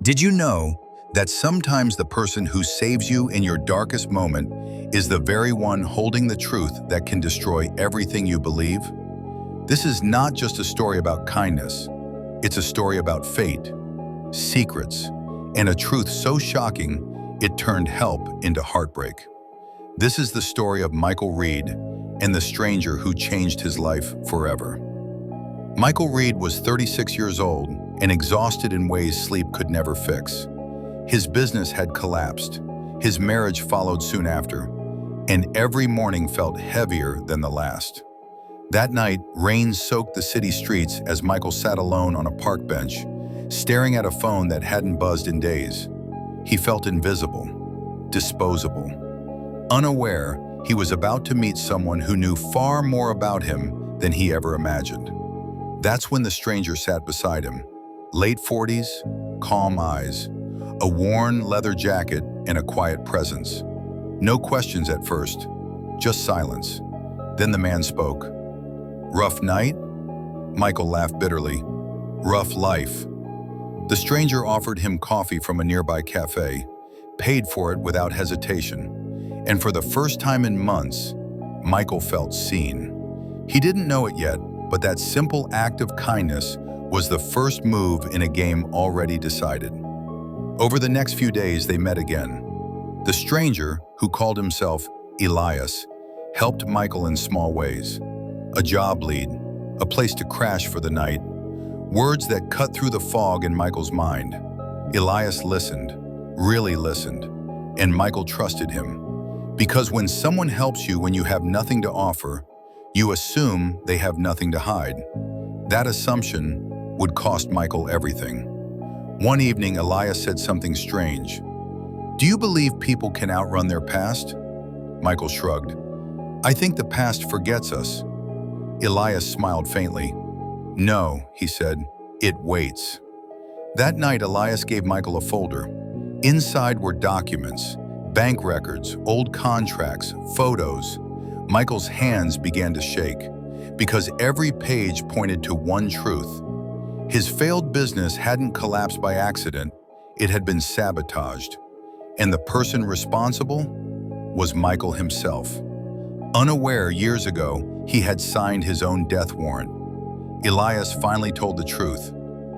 Did you know that sometimes the person who saves you in your darkest moment is the very one holding the truth that can destroy everything you believe? This is not just a story about kindness. It's a story about fate, secrets, and a truth so shocking it turned help into heartbreak. This is the story of Michael Reed and the stranger who changed his life forever. Michael Reed was 36 years old and exhausted in ways sleep could never fix. His business had collapsed, his marriage followed soon after, and every morning felt heavier than the last. That night, rain soaked the city streets as Michael sat alone on a park bench, staring at a phone that hadn't buzzed in days. He felt invisible, disposable. Unaware, he was about to meet someone who knew far more about him than he ever imagined. That's when the stranger sat beside him. Late 40s, calm eyes, a worn leather jacket, and a quiet presence. No questions at first, just silence. Then the man spoke. "Rough night?" Michael laughed bitterly. "Rough life." The stranger offered him coffee from a nearby cafe, paid for it without hesitation. And for the first time in months, Michael felt seen. He didn't know it yet, but that simple act of kindness was the first move in a game already decided. Over the next few days, they met again. The stranger, who called himself Elias, helped Michael in small ways. A job lead, a place to crash for the night, words that cut through the fog in Michael's mind. Elias listened, really listened, and Michael trusted him. Because when someone helps you when you have nothing to offer, you assume they have nothing to hide. That assumption would cost Michael everything. One evening, Elias said something strange. "Do you believe people can outrun their past?" Michael shrugged. "I think the past forgets us." Elias smiled faintly. "No," he said, "it waits." That night, Elias gave Michael a folder. Inside were documents, bank records, old contracts, photos. Michael's hands began to shake because every page pointed to one truth. His failed business hadn't collapsed by accident, it had been sabotaged. And the person responsible was Michael himself. Unaware years ago, he had signed his own death warrant. Elias finally told the truth.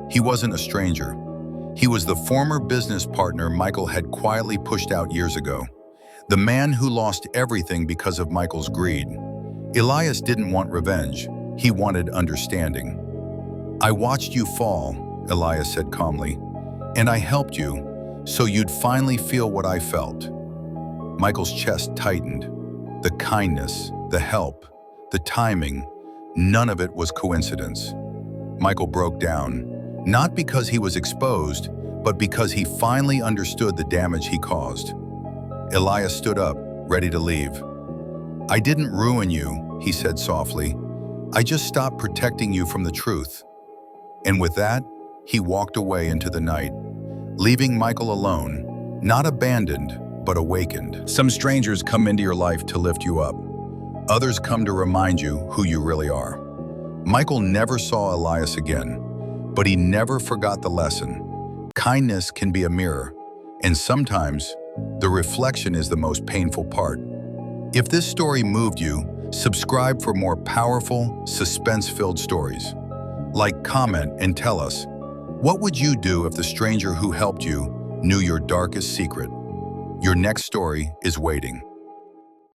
He wasn't a stranger. He was the former business partner Michael had quietly pushed out years ago. The man who lost everything because of Michael's greed. Elias didn't want revenge. He wanted understanding. "I watched you fall," Elias said calmly, "and I helped you so you'd finally feel what I felt." Michael's chest tightened. The kindness, the help, the timing, none of it was coincidence. Michael broke down, not because he was exposed, but because he finally understood the damage he caused. Elias stood up, ready to leave. "I didn't ruin you," he said softly. "I just stopped protecting you from the truth." And with that, he walked away into the night, leaving Michael alone, not abandoned, but awakened. Some strangers come into your life to lift you up. Others come to remind you who you really are. Michael never saw Elias again, but he never forgot the lesson. Kindness can be a mirror, and sometimes the reflection is the most painful part. If this story moved you, subscribe for more powerful, suspense-filled stories. Like, comment, and tell us, what would you do if the stranger who helped you knew your darkest secret? Your next story is waiting.